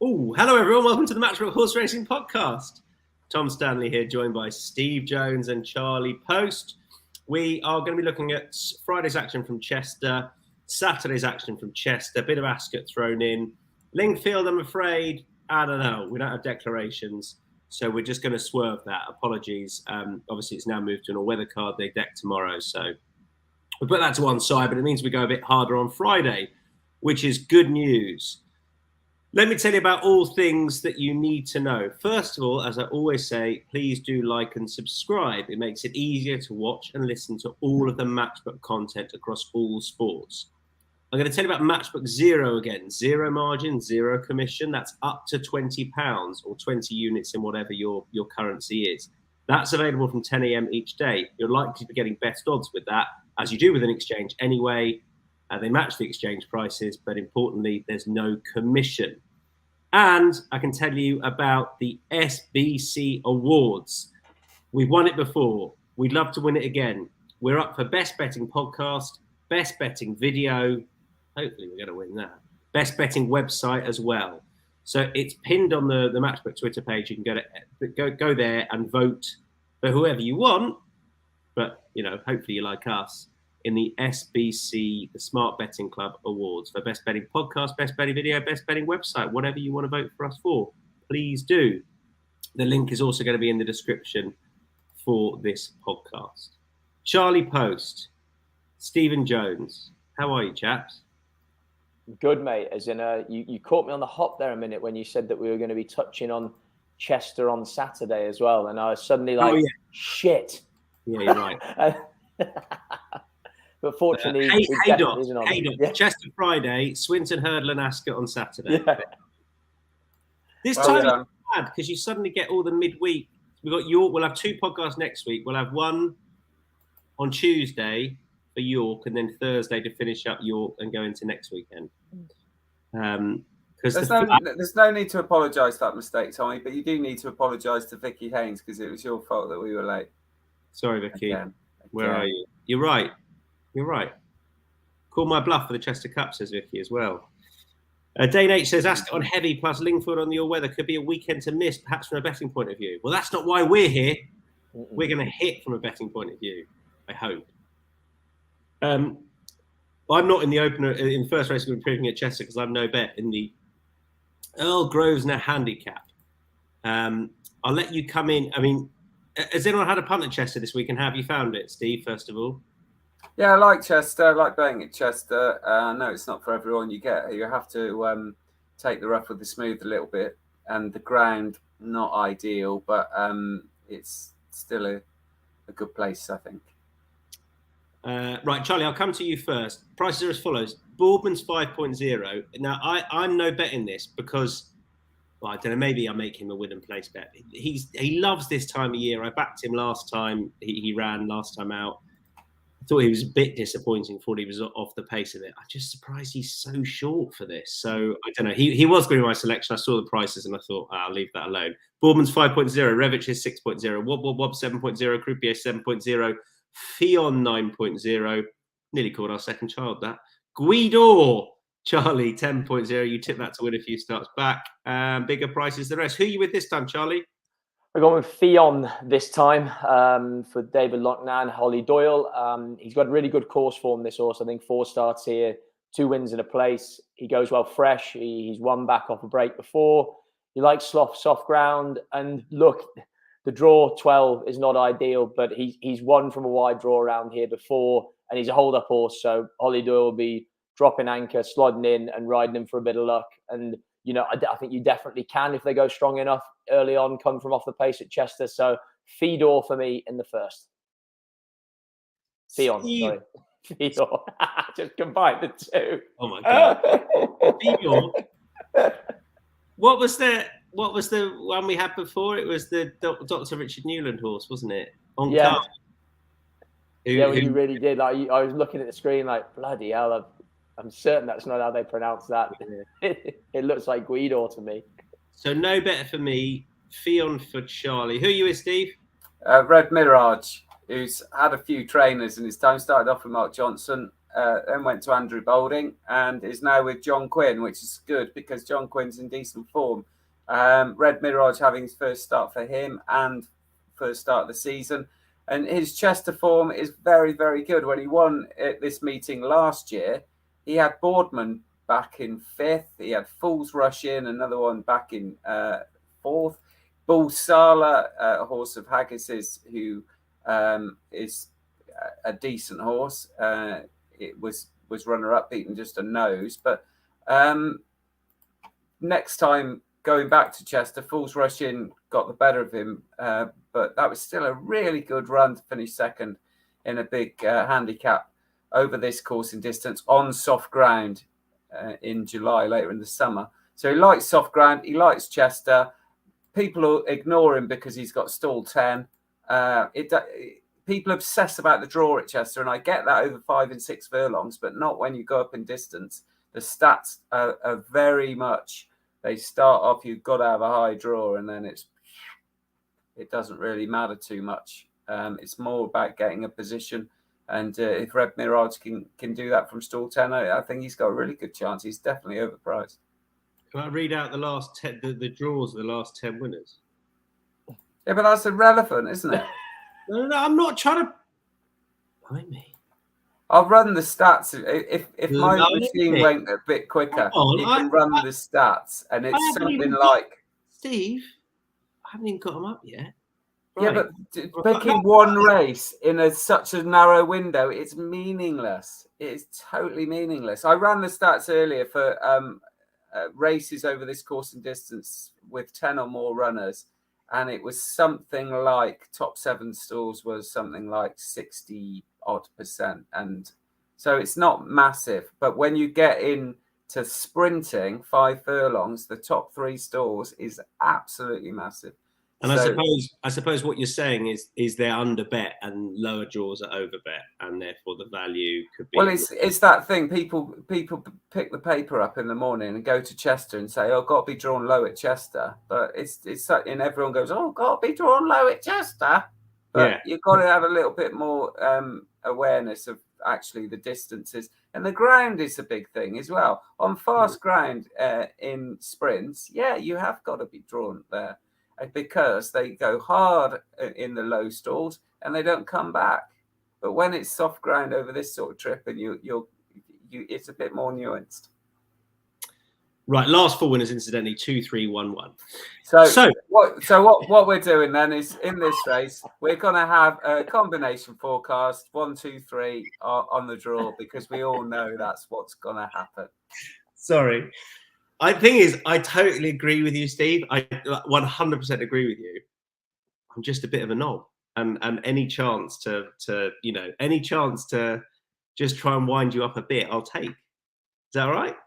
Oh, hello everyone. Welcome to the Matchbook Horse Racing Podcast. Tom Stanley here, joined by Steve Jones and Charlie Poste. We are going to be looking at Friday's action from Chester, Saturday's action from Chester, a bit of Ascot thrown in. Lingfield, I'm afraid, I don't know. We don't have declarations, so we're just going to swerve that. Apologies. Obviously, it's now moved to an all-weather card. They deck tomorrow, so we'll put that to one side, but it means we go a bit harder on Friday, which is good news. Let me tell you about all things that you need to know. First of all, as I always say, please do like and subscribe. It makes it easier to watch and listen to all of the Matchbook content across all sports. I'm going to tell you about Matchbook Zero again. Zero margin, zero commission. That's up to £20 or 20 units in whatever your currency is. That's available from 10 a.m. each day. You're likely to be getting best odds with that, as you do with an exchange anyway. They match the exchange prices, but importantly, there's no commission. And I can tell you about the SBC Awards. We've won it before. We'd love to win it again. We're up for Best Betting Podcast, Best Betting Video. Hopefully we're going to win that. Best Betting Website as well. So it's pinned on the Matchbook Twitter page. You can go there and vote for whoever you want. But, hopefully you like us. In the SBC, the Smart Betting Club Awards for Best Betting Podcast, Best Betting Video, Best Betting Website, whatever you want to vote for us for, please do. The link is also going to be in the description for this podcast. Charlie Poste, Stephen Jones, how are you, chaps? Good, mate. As in, you caught me on the hop there a minute when you said that we were going to be touching on Chester on Saturday as well, and I was suddenly like, shit. Yeah, you're right. But fortunately, Chester Friday, Swinton, Hurdle and Ascot on Saturday. Yeah. This time it's bad because you suddenly get all the midweek. We've got York. We'll have two podcasts next week. We'll have one on Tuesday for York, and then Thursday to finish up York and go into next weekend. There's no need to apologise for that mistake, Tommy, but you do need to apologise to Vicky Haynes because it was your fault that we were late. Sorry, Vicky. Where are you? You're right. Call my bluff for the Chester Cup, says Vicky as well. Dane H says, Ascot on heavy plus Lingfield on the all-weather could be a weekend to miss, perhaps from a betting point of view. Well, that's not why we're here. We're going to hit from a betting point of view, I hope. I'm not in the opener, in the first race we're proving at Chester because I've no bet in the Earl Grosvenor handicap. I'll let you come in. I mean, has anyone had a punt at Chester this week and have you found it, Steve, first of all? Yeah, I like Chester. I like betting at Chester. I know it's not for everyone. You have to take the rough with the smooth a little bit, and the ground not ideal, but it's still a good place, I think. Right, Charlie, I'll come to you first. Prices are as follows. Boardman's 5.0. Now, I'm no betting this because, I don't know, maybe I'll make him a win and place bet. He loves this time of year. I backed him last time. He ran last time out. I thought he was a bit disappointing. Thought he was off the pace of it. I'm just surprised he's so short for this. So I don't know. He was going to be my selection. I saw the prices and I thought I'll leave that alone. Boardman's 5.0, Revich is 6.0, Wob 7.0, Croupier 7.0, Fion 9.0. Nearly called our second child that. Guido Charlie 10.0. You tip that to win a few starts back. Bigger prices than the rest. Who are you with this time, Charlie? We're going with Fion this time for David Lochnan, Holly Doyle. He's got really good course form, this horse. I think 4 starts here, 2 wins in a place. He goes well fresh. He's won back off a break before. He likes soft ground. And look, the draw 12 is not ideal, but he's won from a wide draw around here before, and he's a hold-up horse. So Holly Doyle will be dropping anchor, slodding in and riding him for a bit of luck. And I think you definitely can, if they go strong enough early on, come from off the pace at Chester. So Fedor for me in the first. Fion, sorry. Fedor. Just combine the two. Oh my God. Fedor. What was the one we had before? It was the Dr. Richard Newland horse, wasn't it? Yeah. You really did. Like, I was looking at the screen like, bloody hell, I'm certain that's not how they pronounce that. It looks like Guido to me. So no better for me. Fion for Charlie. Who are you with, Steve? Red Mirage, who's had a few trainers in his time. Started off with Mark Johnson. then went to Andrew Boulding and is now with John Quinn, which is good because John Quinn's in decent form. Red Mirage having his first start for him and first start of the season. And his Chester form is very, very good. When he won at this meeting last year, he had Boardman back in 5th. He had Fool's Rush in, another one back in 4th. Bull Sala, a horse of Haggis's, who is a decent horse. It was runner-up, beaten just a nose. But next time going back to Chester, Fool's Rush in got the better of him. But that was still a really good run to finish second in a big handicap over this course in distance on soft ground in July, later in the summer. So he likes soft ground. He likes Chester. People will ignore him because he's got stall 10. People obsess about the draw at Chester, and I get that over 5 and 6 furlongs, but not when you go up in distance. The stats are very much, they start off, you've got to have a high draw, and then it doesn't really matter too much. It's more about getting a position, and if Red Mirage can do that from stall 10, I think he's got a really good chance. He's definitely overpriced. Can I read out the last 10, the draws of the last 10 winners? Yeah, but that's irrelevant, isn't it? No, I'm not trying to. Mind me. I'll run the stats. If my machine went a bit quicker, you can run the stats, and it's something like. Steve, I haven't even got them up yet. Right. Yeah, but picking one race in such a narrow window, it's meaningless. It's totally meaningless. I ran the stats earlier for races over this course and distance with 10 or more runners, and it was something like top 7 stalls was something like 60-odd%. And so it's not massive, but when you get into sprinting 5 furlongs, the top 3 stalls is absolutely massive. And I suppose what you're saying is they're under bet and lower draws are over bet, and therefore the value could be. Well, it's that thing. People pick the paper up in the morning and go to Chester and say, "Oh, got to be drawn low at Chester," but it's and everyone goes, "Oh, got to be drawn low at Chester," but you've got to have a little bit more awareness of actually the distances, and the ground is a big thing as well. On fast ground in sprints, you have got to be drawn there, because they go hard in the low stalls and they don't come back. But when it's soft ground over this sort of trip, and it's a bit more nuanced. Right, last 4 winners, incidentally, 2, 3, 1, 1. So what we're doing then is in this race we're going to have a combination forecast 1, 2, 3 on the draw, because we all know that's what's going to happen. Sorry. The thing is, I totally agree with you, Steve. I 100% agree with you. I'm just a bit of a knob, and any chance to just try and wind you up a bit, I'll take. Is that all right?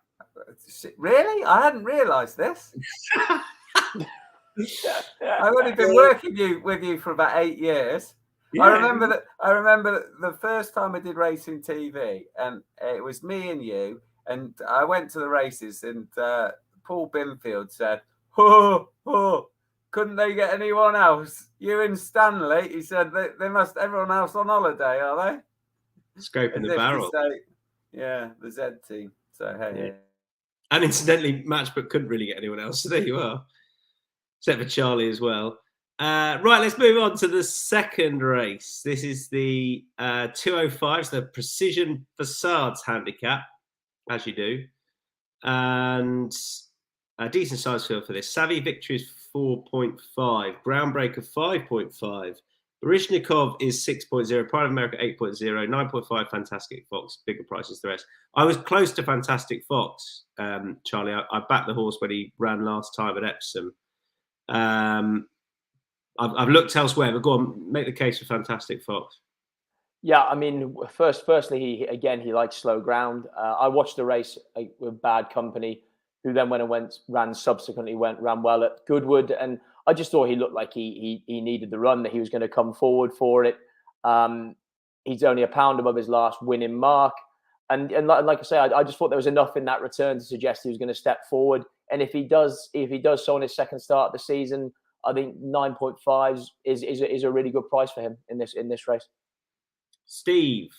Really? I hadn't realised this. I've only been working with you for about 8 years. Yeah. I remember the first time I did racing TV, and it was me and you. And I went to the races, and Paul Binfield said, "Oh, couldn't they get anyone else? You and Stanley." He said, "They must. Everyone else on holiday, are they?" Scoping the barrel. Yeah, the Z team. So hey. Yeah. And incidentally, Matchbook couldn't really get anyone else. So there you are, except for Charlie as well. Right, let's move on to the second race. This is the 205, so the Precision Facades handicap, as you do. And a decent size field for this. Savvy Victory is 4.5. Groundbreaker 5.5. Barishnikov is 6.0. Pride of America 8.0. 9.5 Fantastic Fox. Bigger prices the rest. I was close to Fantastic Fox, Charlie. I backed the horse when he ran last time at Epsom. I've looked elsewhere, but go on, make the case for Fantastic Fox. Yeah, I mean, firstly, he likes slow ground. I watched the race with Bad Company, who then ran well at Goodwood, and I just thought he looked like he needed the run, that he was going to come forward for it. He's only a pound above his last winning mark, and like I say, I just thought there was enough in that return to suggest he was going to step forward. And if he does so on his second start of the season, I think 9.5 is a really good price for him in this race. Steve.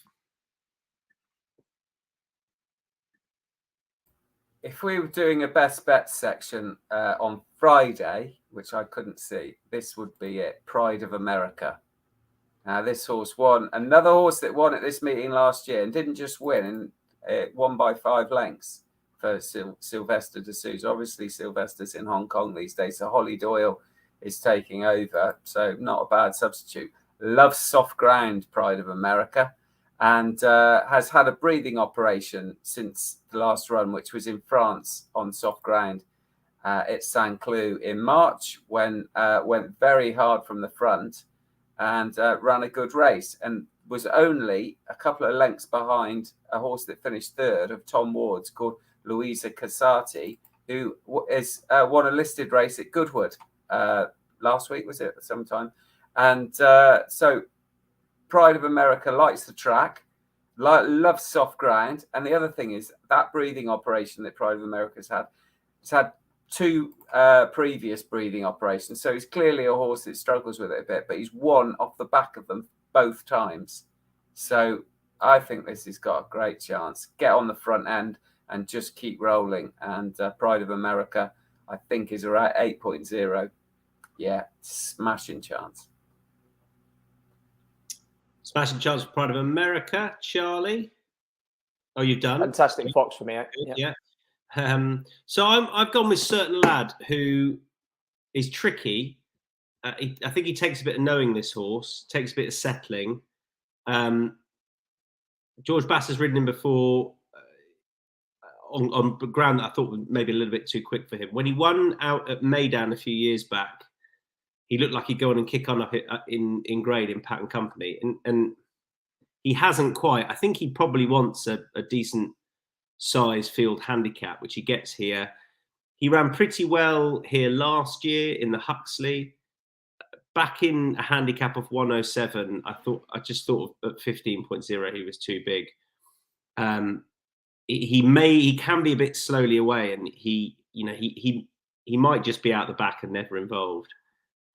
if we were doing a best bet section on Friday, which I couldn't see, this would be it. Pride of America. Now, this horse won. Another horse that won at this meeting last year and didn't just win, and it won by 5 lengths for Sylvester de Souza. Obviously, Sylvester's in Hong Kong these days, so Holly Doyle is taking over. So not a bad substitute. Loves soft ground, Pride of America, and has had a breathing operation since the last run, which was in France on soft ground at Saint Cloud in March, when went very hard from the front and ran a good race, and was only a couple of lengths behind a horse that finished third of Tom Ward's called Louisa Casati, who is won a listed race at Goodwood last week, was it, sometime? And so Pride of America likes the track, loves soft ground. And the other thing is that breathing operation that Pride of America has had 2 previous breathing operations. So he's clearly a horse that struggles with it a bit, but he's won off the back of them both times. So I think this has got a great chance. Get on the front end and just keep rolling. And Pride of America, I think, is around 8.0. Yeah, smashing chance. Smashing chance for Pride of America. Charlie? Oh, you've done? Fantastic Fox for me. Yeah. So I've gone with Certain Lad, who is tricky. I think he takes a bit of knowing this horse, takes a bit of settling. George Bass has ridden him before on ground that I thought was maybe a little bit too quick for him. When he won out at Meydan a few years back, he looked like he'd go on and kick on up in grade in Pat and Company, and he hasn't quite. I think he probably wants a decent size field handicap, which he gets here. He ran pretty well here last year in the Huxley. Back in a handicap of 107, I just thought at 15.0 he was too big. He can be a bit slowly away, and he might just be out the back and never involved.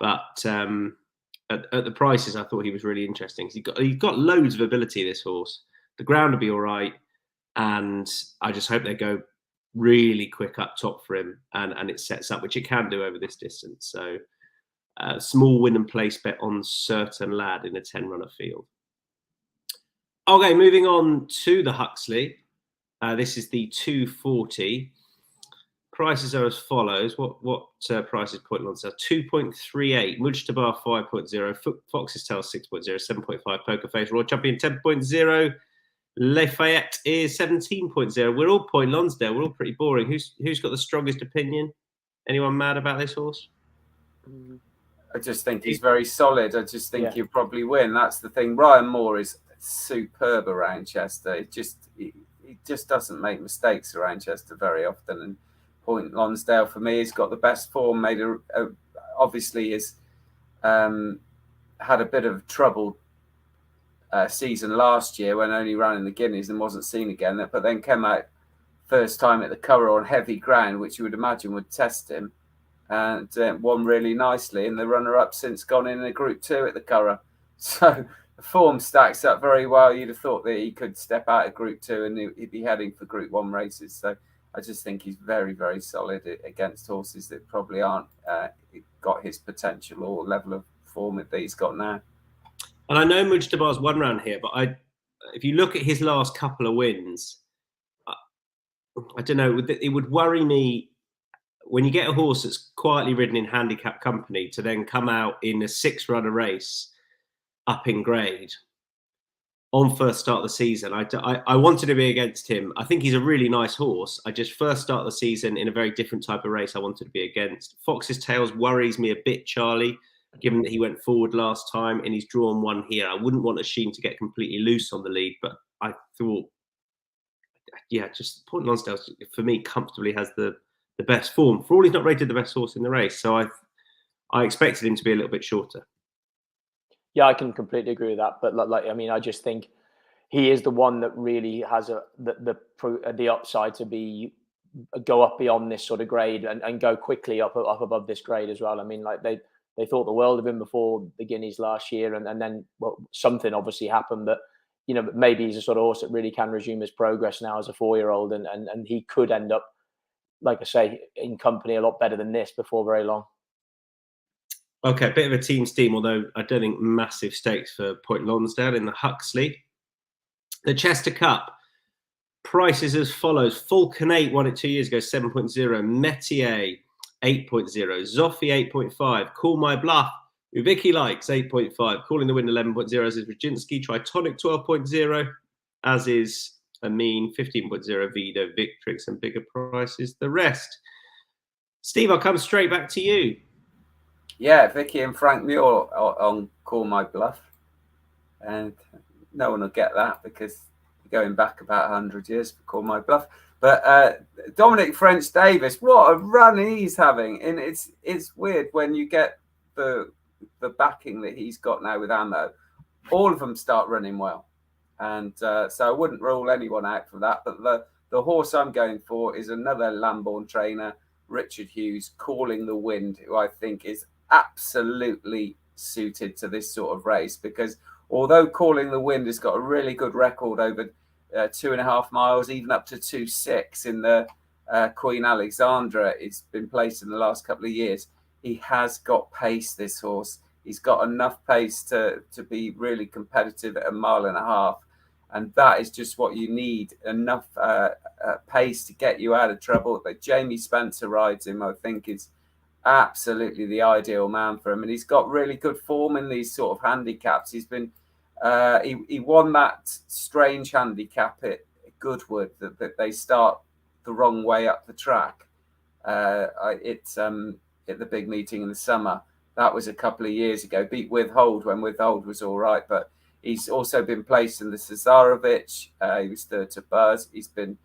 But at the prices, I thought he was really interesting. He's got loads of ability, this horse. The ground will be all right, and I just hope they go really quick up top for him, and it sets up, which it can do over this distance. So small win and place bet on Certain Lad in a 10-runner field. Okay, moving on to the Huxley. This is the 240. Prices are as follows. What price is putting on sale? 2.38. Mujtabar 5.0. Fox's Tail 6.0. 7.5. Poker Face Royal Champion 10.0. Lafayette is 17.0. We're all point Lonsdale. We're all pretty boring. Who's got the strongest opinion? Anyone mad about this horse? I just think he's very solid. I just think he'll probably win. That's the thing. Ryan Moore is superb around Chester. He just doesn't make mistakes around Chester very often. And Point Lonsdale, for me, has got the best form. Obviously has had a bit of trouble season last year when only running the Guineas and wasn't seen again. But then came out first time at the Curragh on heavy ground, which you would imagine would test him, and won really nicely. And the runner-up since gone in a Group 2 at the Curragh. So the form stacks up very well. You'd have thought that he could step out of Group 2 and he'd be heading for Group 1 races. So I just think he's very, very solid against horses that probably aren't got his potential or level of form that he's got now. And I know Mujtabar's won round here, but if you look at his last couple of wins, I don't know, it would worry me when you get a horse that's quietly ridden in handicap company to then come out in a 6-runner race up in grade on first start of the season. I wanted to be against him. I think he's a really nice horse. I just first start of the season in a very different type of race I wanted to be against. Fox's Tails worries me a bit, Charlie, given that he went forward last time and he's drawn one here. I wouldn't want Asheen to get completely loose on the lead, but I thought, just Point Lonsdale, for me, comfortably has the best form. For all, he's not rated the best horse in the race, so I expected him to be a little bit shorter. Yeah, I can completely agree with that. But I just think he is the one that really has the upside to go up beyond this sort of grade and go quickly up above this grade as well. I mean, they thought the world of him before the Guineas last year, and then something obviously happened that maybe he's a sort of horse that really can resume his progress now as a 4-year-old, and he could end up like I say, in company a lot better than this before very long. Okay, a bit of a team steam, although I don't think massive stakes for Point Lonsdale in the Huxley. The Chester Cup, prices as follows. Falconate won it 2 years ago, 7.0. Metier, 8.0. Zoffi, 8.5. Call My Bluff, who Vicky likes, 8.5. Calling the Wind, 11.0, as is Rajinski. Tritonic, 12.0, as is Amin, 15.0. Vido, Victrix, and bigger prices the rest. Steve, I'll come straight back to you. Yeah, Vicky and Frank Muir on Call My Bluff. And no one will get that because you're going back about 100 years for Call My Bluff. But Dominic French-Davis, what a run he's having. And it's weird when you get the backing that he's got now with Ammo. All of them start running well. And so I wouldn't rule anyone out for that. But the horse I'm going for is another Lambourne trainer, Richard Hughes, Calling the Wind, who I think is absolutely suited to this sort of race, because although Calling the Wind has got a really good record over 2.5 miles, even up to 2.6 in the Queen Alexandra, it's been placed in the last couple of years. He has got pace, this horse. He's got enough pace to be really competitive at 1.5 miles. And that is just what you need, enough pace to get you out of trouble. But Jamie Spencer rides him, I think, is absolutely the ideal man for him. And he's got really good form in these sort of handicaps. He's been, he won that strange handicap at Goodwood that they start the wrong way up the track. It's at the big meeting in the summer. That was a couple of years ago. Beat Withhold when Withhold was all right, but he's also been placed in the Cesarovic. He was third to Buzz. He's been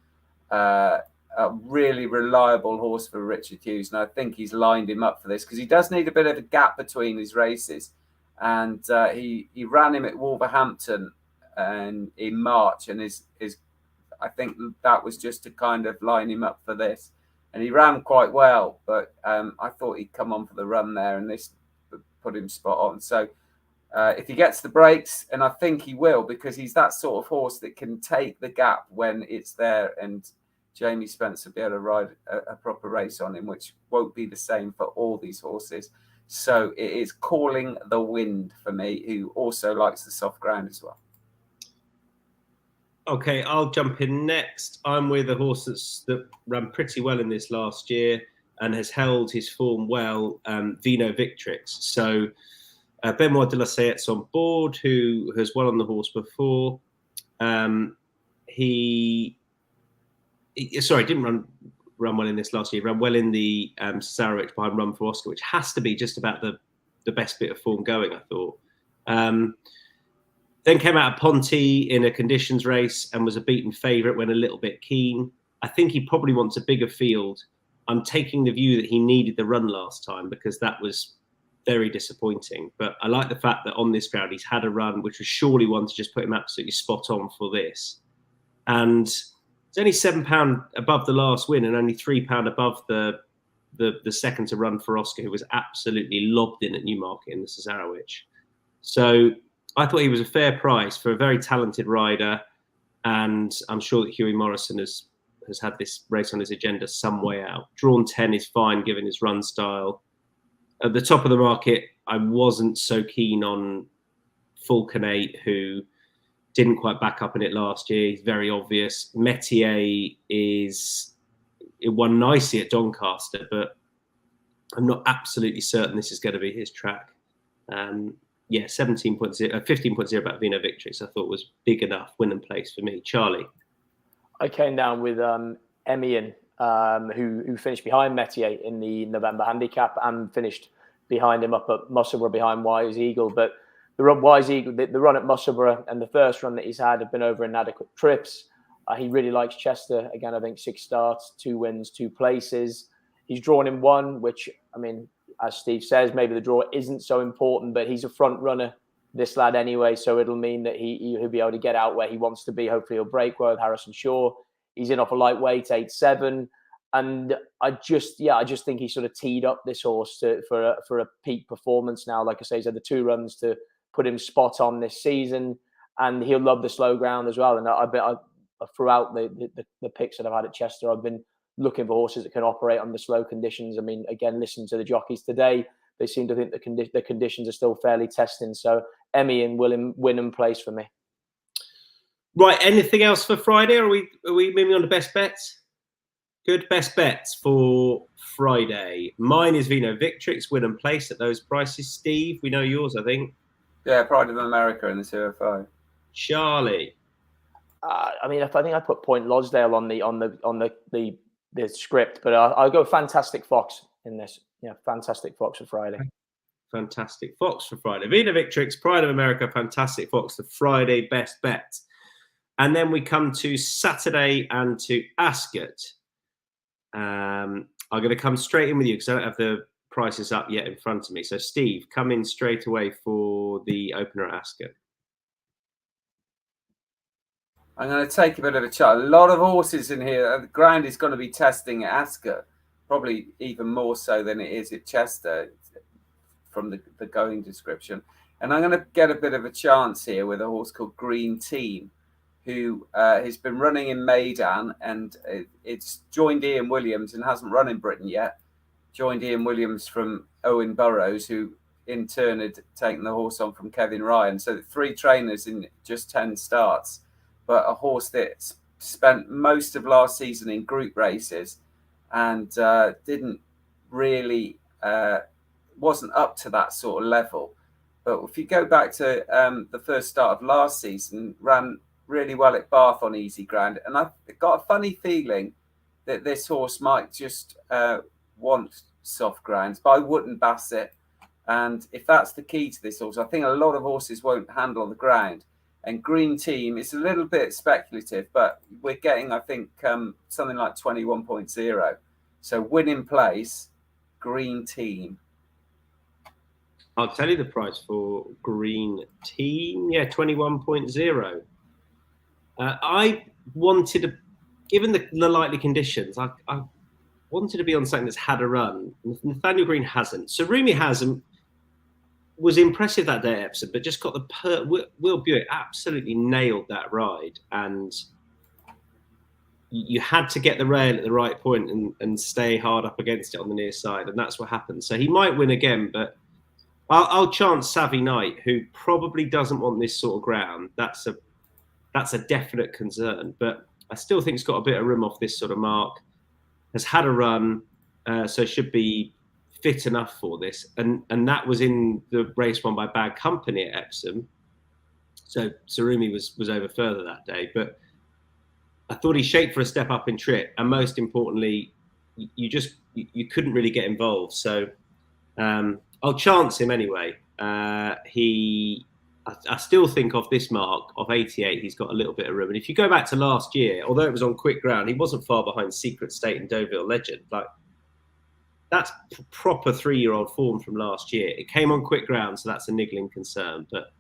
a really reliable horse for Richard Hughes, and I think he's lined him up for this because he does need a bit of a gap between his races. And he ran him at Wolverhampton and in March, and I think that was just to kind of line him up for this. And he ran quite well, but I thought he'd come on for the run there, and this put him spot on. So if he gets the breaks, and I think he will, because he's that sort of horse that can take the gap when it's there, and Jamie Spencer will be able to ride a proper race on him, which won't be the same for all these horses. So it is Calling the Wind for me, who also likes the soft ground as well. Okay, I'll jump in next. I'm with a horse that ran pretty well in this last year and has held his form well, Vino Victrix. So Benoit de la Sayette's on board, who has won on the horse before. He didn't run well in this last year. Ran well in the Cesarovic behind Run for Oscar, which has to be just about the best bit of form going, I thought. Then came out of Ponte in a conditions race and was a beaten favourite when a little bit keen. I think he probably wants a bigger field. I'm taking the view that he needed the run last time because that was very disappointing. But I like the fact that on this ground he's had a run, which was surely one to just put him absolutely spot on for this. And it's only £7 above the last win and only £3 above the second to Run for Oscar, who was absolutely lobbed in at Newmarket in the Cesarovic. So I thought he was a fair price for a very talented rider, and I'm sure that Hughie Morrison has had this race on his agenda some way out. Drawn 10 is fine given his run style. At the top of the market, I wasn't so keen on Falconate, who didn't quite back up in it last year. He's very obvious. Metier it won nicely at Doncaster, but I'm not absolutely certain this is going to be his track. 15.0 about Vino Victrix, I thought was big enough win and place for me. Charlie? I came down with Emian, who finished behind Metier in the November handicap and finished behind him up at Musselburgh behind Wise Eagle. But the run at Musselburgh and the first run that he's had have been over inadequate trips. He really likes Chester. Again, I think 6 starts, 2 wins, 2 places. He's drawn in 1, which, I mean, as Steve says, maybe the draw isn't so important, but he's a front runner, this lad anyway. So it'll mean that he'll be able to get out where he wants to be. Hopefully he'll break well with Harrison Shaw. He's in off a lightweight, 8-7. And I just think he sort of teed up this horse for a peak performance now. Like I say, he's had the 2 runs to put him spot on this season, and he'll love the slow ground as well. And I bet throughout the picks that I've had at Chester, I've been looking for horses that can operate under slow conditions. I mean, again, listen to the jockeys today. They seem to think the conditions are still fairly testing. So Emmy and Wynnum Place for me. Right. Anything else for Friday? Or are we moving on to best bets? Good. Best bets for Friday. Mine is Vino Victrix, Wynnum Place at those prices. Steve, we know yours, I think. Yeah, Pride of America in the 205. Charlie. I mean, I think I put Point Lonsdale on the script, but I'll go Fantastic Fox in this. Yeah, Fantastic Fox for Friday. Fantastic Fox for Friday. Vino Victrix, Pride of America, Fantastic Fox, the Friday best bet. And then we come to Saturday and to Ascot. I'm going to come straight in with you because I don't have the prices up yet in front of me. So, Steve, come in straight away for the opener at Ascot. I'm going to take a bit of a chat. A lot of horses in here. The ground is going to be testing at Ascot, probably even more so than it is at Chester from the going description. And I'm going to get a bit of a chance here with a horse called Green Team, who has been running in Maidan, and it's joined Ian Williams and hasn't run in Britain yet. Joined Ian Williams from Owen Burrows, who in turn had taken the horse on from Kevin Ryan. So 3 trainers in just 10 starts. But a horse that spent most of last season in group races and didn't really, wasn't up to that sort of level. But if you go back to the first start of last season, ran really well at Bath on easy ground. And I've got a funny feeling that this horse might just want soft grounds, but I wouldn't bass it. And if that's the key to this horse, I think a lot of horses won't handle the ground. And Green Team, it's a little bit speculative, but we're getting, I think, something like 21.0. So Wynnum Place, Green Team. I'll tell you the price for Green Team. Yeah, 21.0. I wanted to, given the likely conditions, I wanted to be on something that's had a run. Nathaniel Green hasn't. So Rumi hasn't. Was impressive that day at Epsom, but just got Will Buick absolutely nailed that ride, and you had to get the rail at the right point and stay hard up against it on the near side, and that's what happened. So he might win again, but I'll chance Savvy Knight, who probably doesn't want this sort of ground. That's a definite concern, but I still think it's got a bit of room off this sort of mark. Has had a run, so should be fit enough for this, and that was in the race won by Bad Company at Epsom. So Sarumi was over further that day, but I thought he shaped for a step up in trip, and most importantly, you couldn't really get involved. So I'll chance him anyway. I still think off this mark of 88, he's got a little bit of room. And if you go back to last year, although it was on quick ground, he wasn't far behind Secret State and Deauville Legend. Like, that's proper 3-year-old form from last year. It came on quick ground, so that's a niggling concern. But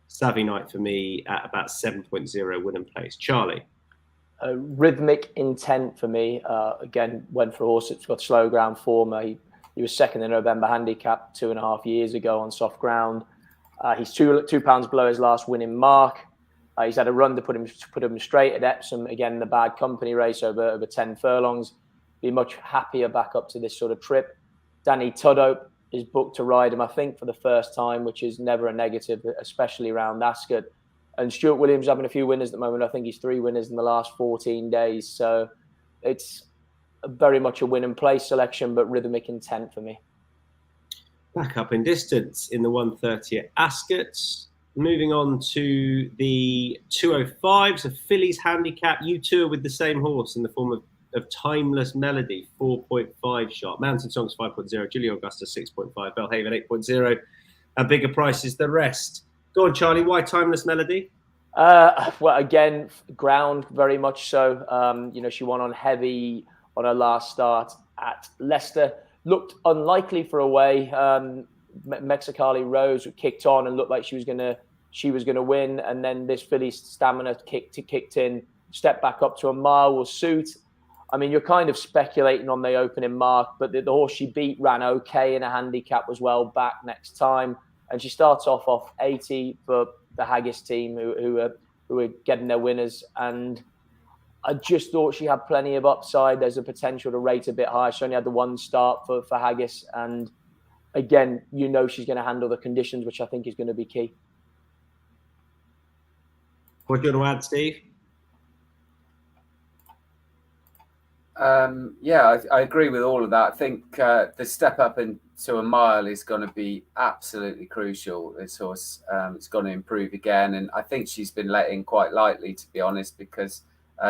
Savvy Knight for me at about 7.0 Wynnum Place. Charlie. Rhythmic Intent for me. Again, went for a horse that's got slow ground form. He was second in the November handicap 2.5 years ago on soft ground. He's two pounds below his last winning mark. He's had a run to put him straight at Epsom. Again, the Bad Company race over 10 furlongs. Be much happier back up to this sort of trip. Danny Tudhope is booked to ride him, I think, for the first time, which is never a negative, especially around Ascot. And Stuart Williams having a few winners at the moment. I think he's 3 winners in the last 14 days. So it's very much a Wynnum Place selection, but Rhythmic Intent for me. Back up in distance in the 130 at Ascot. Moving on to the 205s, a fillies handicap. You two are with the same horse in the form of Timeless Melody, 4.5 shot. Mountain Songs, 5.0. Julia Augusta, 6.5. Belhaven, 8.0. And bigger prices the rest. Go on, Charlie. Why Timeless Melody? Well, again, ground very much so. She won on heavy on her last start at Leicester. Looked unlikely for away. Mexicali Rose kicked on and looked like she was gonna win, and then this filly's stamina kicked in. Step back up to a mile will suit. I mean, you're kind of speculating on the opening mark, but the horse she beat ran okay in a handicap as well back next time. And she starts off 80 for the Haggis team who are getting their winners. And I just thought she had plenty of upside. There's a potential to rate a bit higher. She only had the one start for Haggis. And again, she's going to handle the conditions, which I think is going to be key. What do you want to add, Steve? I agree with all of that. I think the step up into a mile is going to be absolutely crucial. This horse, it's going to improve again. And I think she's been let in quite lightly, to be honest, because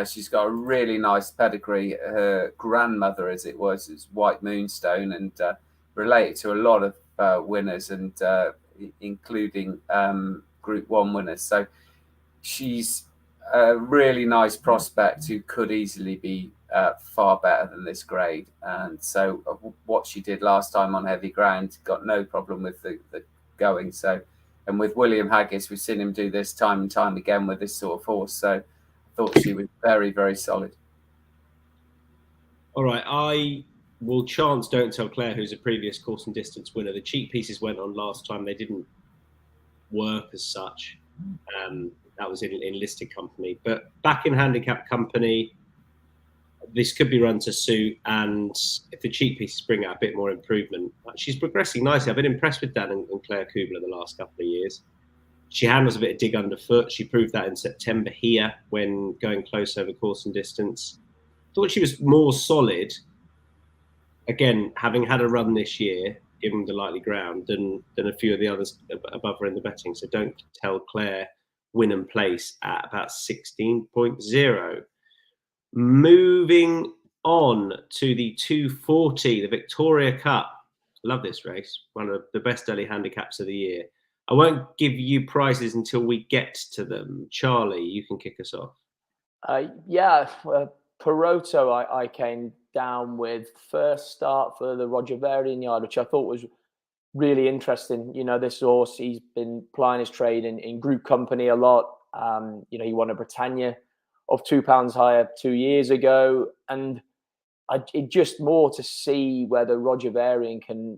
she's got a really nice pedigree. Her grandmother, as it was, is White Moonstone, and related to a lot of winners, and including Group 1 winners. So she's a really nice prospect who could easily be far better than this grade. And so what she did last time on heavy ground, got no problem with the going. So, and with William Haggis, we've seen him do this time and time again with this sort of horse. So I thought she was very, very solid. All right, I will chance Don't Tell Claire, who's a previous course and distance winner. The cheap pieces went on last time. They didn't work as such. That was in listed company. But back in handicap company, this could be run to suit. And if the cheap pieces bring out a bit more improvement, she's progressing nicely. I've been impressed with Dan and Claire Kubler the last couple of years. She handles a bit of dig underfoot. She proved that in September here when going close over course and distance. Thought she was more solid, again, having had a run this year, given the lightly ground, than a few of the others above her in the betting. So Don't Tell Claire win and place at about 16.0. Moving on to the 240, the Victoria Cup. Love this race. One of the best early handicaps of the year. I won't give you prizes until we get to them. Charlie, you can kick us off. Peroto, I came down with first start for the Roger Varian yard, which I thought was really interesting. This horse, he's been plying his trade in group company a lot. He won a Britannia of £2 higher 2 years ago. And it just more to see whether Roger Varian can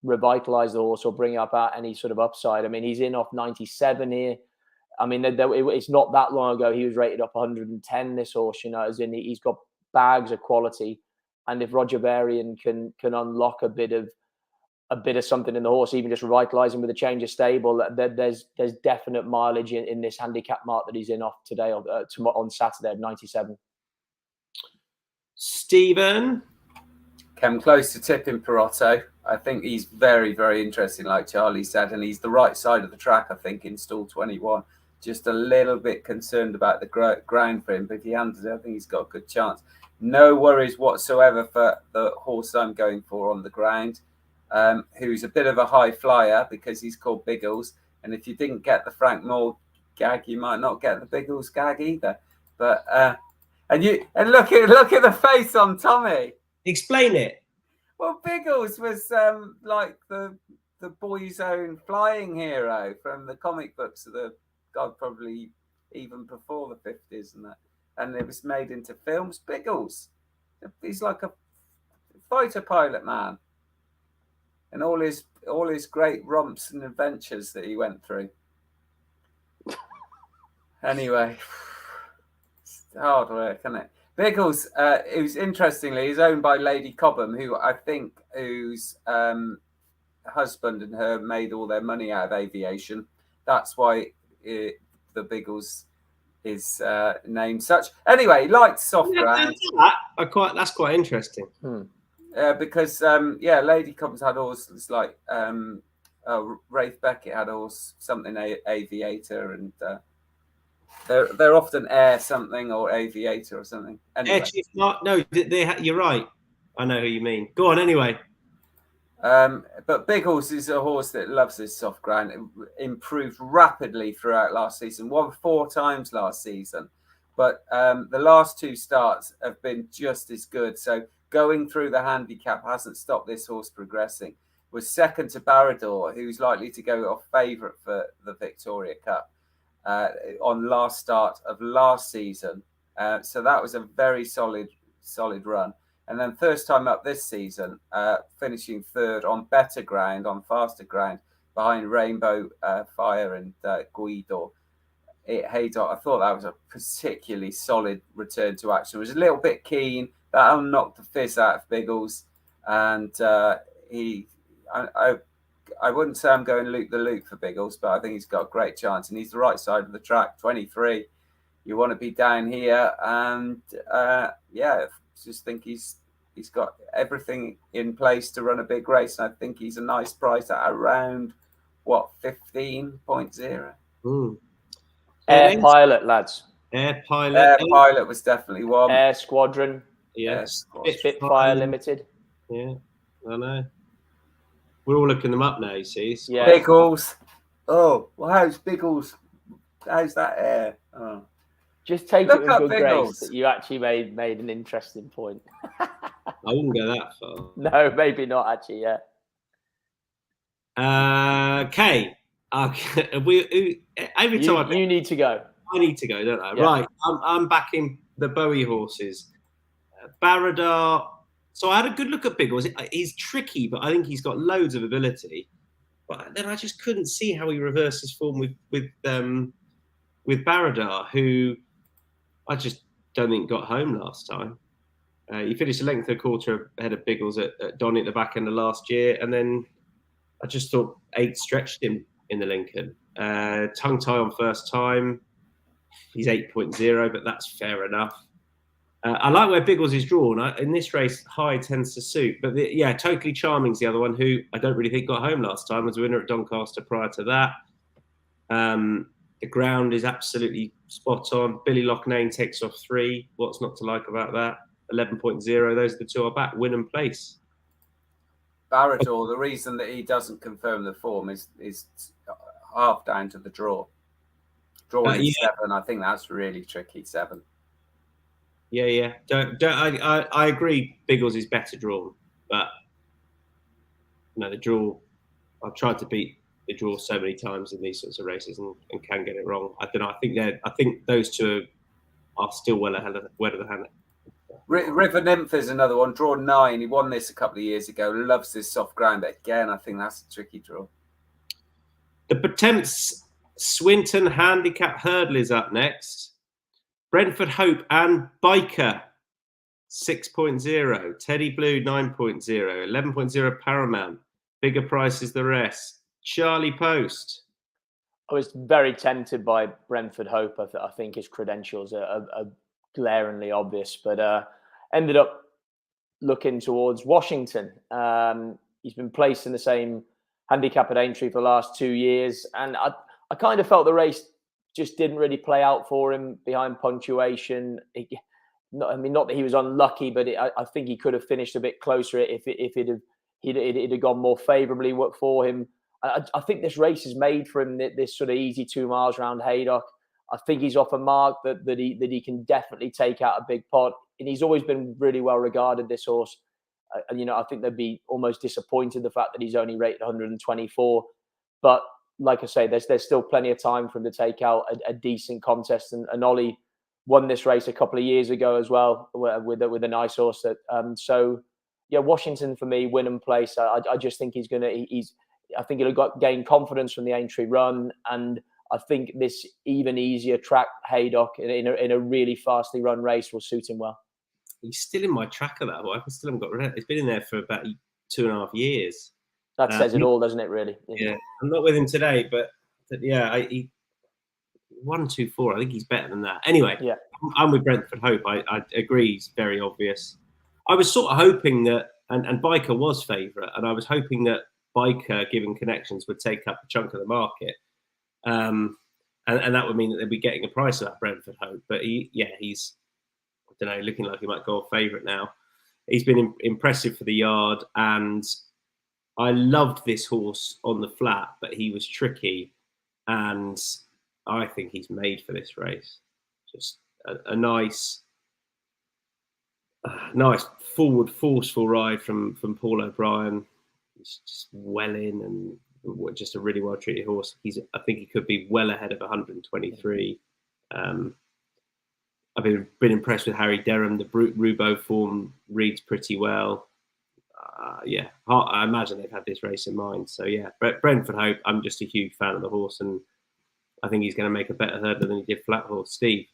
revitalise the horse or bring up any sort of upside. I mean, he's in off 97 here. I mean, it's not that long ago he was rated up 110, this horse, as in he's got bags of quality. And if Roger Varian can unlock a bit of something in the horse, even just revitalising with a change of stable, there's definite mileage in this handicap mark that he's in off today on Saturday at 97. Stephen? Came close to tipping Peroto. I think he's very, very interesting, like Charlie said, and he's the right side of the track, I think, in stall 21. Just a little bit concerned about the ground for him, but if he handles it, I think he's got a good chance. No worries whatsoever for the horse I'm going for on the ground, who's a bit of a high flyer because he's called Biggles. And if you didn't get the Frank Moore gag, you might not get the Biggles gag either. But and look at the face on Tommy. Explain it. Well, Biggles was like the boy's own flying hero from the comic books of probably even before the 50s and that. And it was made into films. Biggles, he's like a fighter pilot man, and all his great romps and adventures that he went through. Anyway, it's hard work, isn't it? Biggles, who's interestingly is owned by Lady Cobham, whose husband and her made all their money out of aviation. That's why the Biggles is named such. Anyway, light soft ground. That's quite interesting. Because Lady Cobham's had horses like Rafe Beckett had a horse, something aviator, and they're often air something or aviator or something. Anyway. You're right. I know who you mean. Go on anyway. But Biggles is a horse that loves this soft ground. It improved rapidly throughout last season. Won 4 times last season, but the last 2 starts have been just as good. So going through the handicap hasn't stopped this horse progressing. Was second to Barrador, who's likely to go off favourite for the Victoria Cup on last start of last season. So that was a very solid run. And then first time up this season, finishing third on better ground, on faster ground, behind Rainbow Fire and Guido. Haydock, I thought that was a particularly solid return to action. It was a little bit keen. That knocked the fizz out of Biggles, and I wouldn't say I'm going Luke the Luke for Biggles, but I think he's got a great chance, and he's the right side of the track, 23. You want to be down here, and just think he's got everything in place to run a big race, and I think he's a nice price at around 15.0. Air Pilot, lads. Air Pilot. Air Pilot was definitely one. Air Squadron. Yes. Spitfire Limited. Yeah, I know. We're all looking them up now, you see. Yeah. Biggles. Oh, well, how's Biggles? How's that air? Oh. Just take it with good Biggles. grace that you actually made an interesting point. I wouldn't go that far. No, maybe not actually, yeah. Okay. Every time you need to go. I need to go, don't I? Yeah. Right. I'm backing the Bowie horses. Baradar. So I had a good look at Biggles. He's tricky, but I think he's got loads of ability. But then I just couldn't see how he reversed his form with Baradar, who I just don't think got home last time. He finished a length of a quarter ahead of Biggles at Donny at the back end of last year, and then I just thought 8 stretched him in the Lincoln. Tongue tie on first time. He's 8.0, but that's fair enough. I like where Biggles is drawn. In this race, high tends to suit. But Totally Charming's the other one, who I don't really think got home last time. Was a winner at Doncaster prior to that. The ground is absolutely spot on. Billy Loughnane takes off 3. What's not to like about that? 11.0. Those are the 2 are back. Win and place. Barador, the reason that he doesn't confirm the form is half down to the draw. Drawing 7, I think that's really tricky. 7. Yeah. I agree. Biggles is better drawn, but the draw. I've tried to beat the draw so many times in these sorts of races and can get it wrong. I don't know. I think those 2 are still well ahead of the hand. River Nymph is another one. Draw 9. He won this a couple of years ago. Loves this soft ground. But again, I think that's a tricky draw. The Potemps Swinton Handicap Hurdle is up next. Brentford Hope and Biker 6.0. Teddy Blue 9.0. 11.0 Paramount. Bigger prices the rest. Charlie Poste. I was very tempted by Brentford Hope. I think his credentials are glaringly obvious, but ended up looking towards Washington. He's been placed in the same handicap at Aintree for the last 2 years, and I kind of felt the race just didn't really play out for him behind punctuation. Not that he was unlucky, but I think he could have finished a bit closer if it had gone more favourably for him. I think this race is made for him. This sort of easy 2 miles around Haydock. I think he's off a mark that he can definitely take out a big pot, and he's always been really well regarded, this horse. I think they'd be almost disappointed the fact that he's only rated 124. But like I say, there's still plenty of time for him to take out a decent contest. And Ollie won this race a couple of years ago as well with a nice horse. Washington for me, win and place. I just think I think he'll gain confidence from the Aintree run, and I think this even easier track Haydock in a really fastly run race will suit him well. He's still in my tracker, that one. I still haven't got rid of it. It's been in there for about 2.5 years. That says it all, doesn't it, really? Yeah. I'm not with him today, but he 1-2-4. I think he's better than that. Anyway, yeah. I'm with Brentford Hope. I agree, he's very obvious. I was sort of hoping that, and Biker was favourite, and I was hoping that Biker, given connections, would take up a chunk of the market. And that would mean that they'd be getting a price of that Brentford Hope. But he's, I don't know, looking like he might go off favourite now. He's been impressive for the yard, and I loved this horse on the flat, but he was tricky, and I think he's made for this race. Just a nice forward, forceful ride from Paul O'Brien. He's just well in, and just a really well treated horse. I think he could be well ahead of 123. I've been impressed with Harry Derham. The Rubo form reads pretty well. I imagine they've had this race in mind. So Brentford Hope. I'm just a huge fan of the horse, and I think he's going to make a better hurdler than he did flat horse. Steve?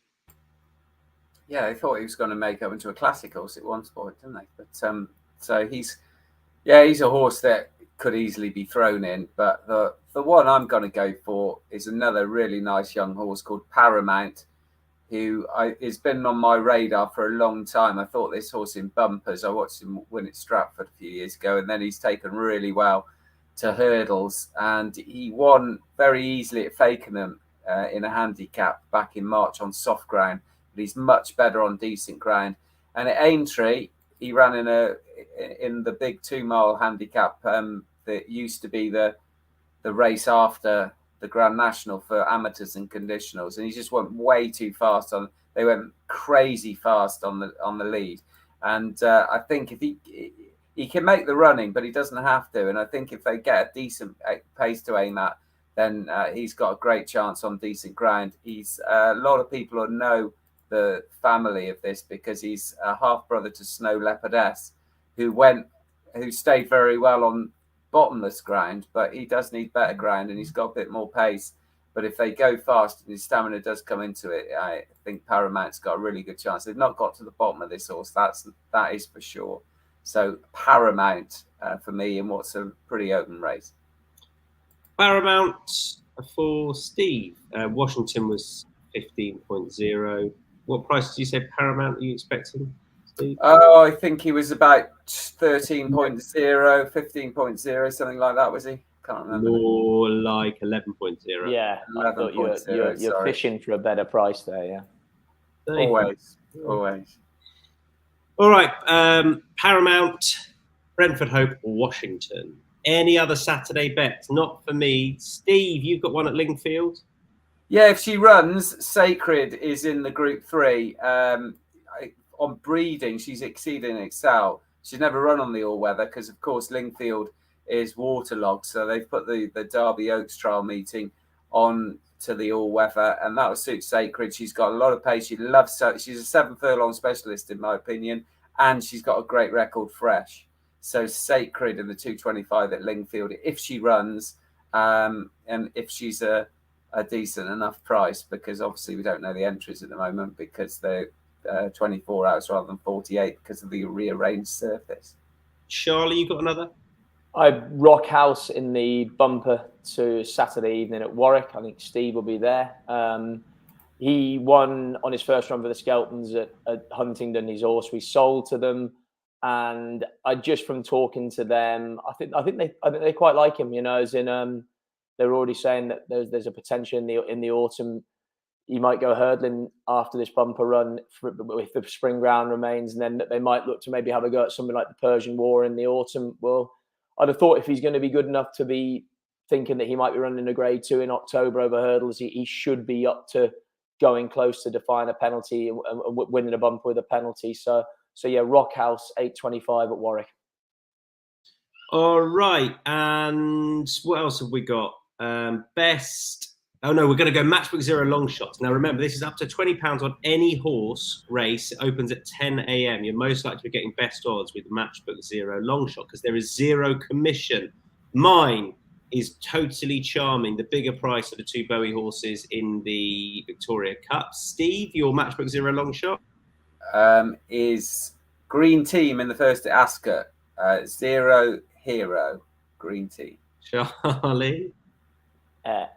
Yeah, they thought he was going to make up into a classic horse at one point, didn't they? But so he's a horse that could easily be thrown in. But the one I'm going to go for is another really nice young horse called Paramount, who has been on my radar for a long time. I thought this horse in bumpers. I watched him win at Stratford a few years ago, and then he's taken really well to hurdles, and he won very easily at Fakenham in a handicap back in March on soft ground. But he's much better on decent ground. And at Aintree, he ran in the big 2 mile handicap that used to be the race after the Grand National for amateurs and conditionals, and he just went way too fast they went crazy fast on the lead. And I think if he can make the running, but he doesn't have to. And I think if they get a decent pace to aim at, then he's got a great chance on decent ground. He's a lot of people will know the family of this because he's a half brother to Snow Leopardess, who stayed very well on bottomless ground, but he does need better ground, and he's got a bit more pace. But if they go fast and his stamina does come into it, I think Paramount's got a really good chance. They've not got to the bottom of this horse, that is for sure. So Paramount for me in what's a pretty open race. Paramount for Steve. Washington was 15.0. What price did you say Paramount are you expecting, Steve? Oh, I think he was about 13.0, 15.0, something like that, was he? Can't remember. More like 11.0. Yeah, I thought you're fishing for a better price there, yeah. Always. All right, Paramount, Brentford Hope, Washington. Any other Saturday bets? Not for me. Steve, you've got one at Lingfield? Yeah, if she runs, Sacred is in the Group 3. On breeding, she's exceeding Excel. She's never run on the all-weather because, of course, Lingfield is waterlogged. So they've put the Derby Oaks trial meeting on to the all-weather, and that will suit Sacred. She's got a lot of pace. She's a 7 furlong specialist, in my opinion, and she's got a great record fresh. So Sacred in the 225 at Lingfield, if she runs, and if she's a decent enough price, because obviously we don't know the entries at the moment because they're 24 hours rather than 48 because of the rearranged surface. Charlie, you got another? Rock House in the bumper to Saturday evening at Warwick. I think Steve will be there. He won on his first run for the Skeltons at Huntingdon. His horse we sold to them, and just from talking to them, I think they quite like him. You know, as in they're already saying that there's a potential in the autumn. He might go hurdling after this bumper run if the spring ground remains, and then they might look to maybe have a go at something like the Persian War in the autumn. Well, I'd have thought if he's going to be good enough to be thinking that he might be running a Grade 2 in October over hurdles, he should be up to going close to defying a penalty and winning a bumper with a penalty. So yeah, Rock House 8.25 at Warwick. All right, and what else have we got? Best. Oh no, we're going to go Matchbook Zero long shots. Now remember, this is up to £20 on any horse race. It opens at 10 a.m. You're most likely to be getting best odds with Matchbook Zero long shot because there is zero commission. Mine is totally charming. The bigger price of the 2 Bowie horses in the Victoria Cup. Steve, your Matchbook Zero long shot? Is Green Team in the first at Ascot. Zero Hero, Green Team. Charlie?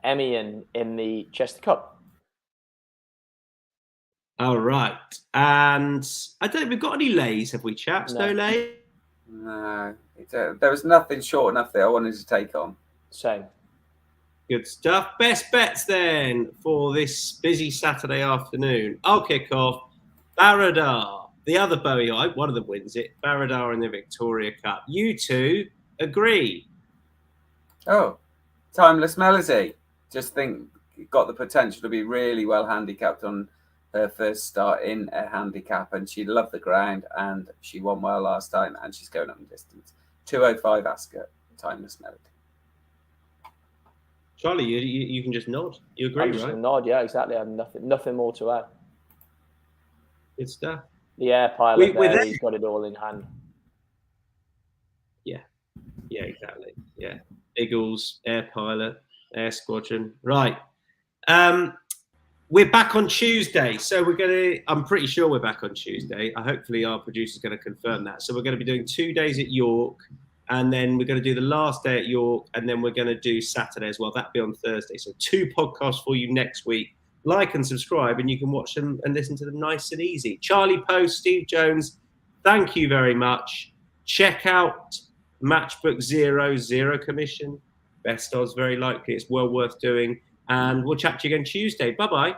Emian in the Chester Cup. All right. And I don't think we've got any lays, have we, chaps? No lay? No. There was nothing short enough there I wanted to take on. Same. Good stuff. Best bets then for this busy Saturday afternoon. I'll kick off. Baradar, the other Bowie, I hope one of them wins it. Baradar in the Victoria Cup. You two agree? Oh, Timeless Melody. Just think got the potential to be really well handicapped on her first start in a handicap, and she loved the ground and she won well last time, and she's going up in distance. 205 Ascot, Timeless Melody. Charlie, you can just nod. You agree, I'm just right? Nod, yeah, exactly. I have nothing more to add. Good stuff. The air pilot he's got it all in hand. Yeah, exactly. Yeah. Eagles, Air Pilot, Air Squadron. Right. We're back on Tuesday, so I'm pretty sure we're back on Tuesday. Hopefully our producer's going to confirm that. So we're going to be doing 2 days at York, and then we're going to do the last day at York, and then we're going to do Saturday as well. That'll be on Thursday. So 2 podcasts for you next week. Like and subscribe, and you can watch them and listen to them nice and easy. Charlie Poste, Steve Jones, thank you very much. Check out Matchbook Zero commission. Best odds, very likely. It's well worth doing. And we'll chat to you again Tuesday. Bye-bye.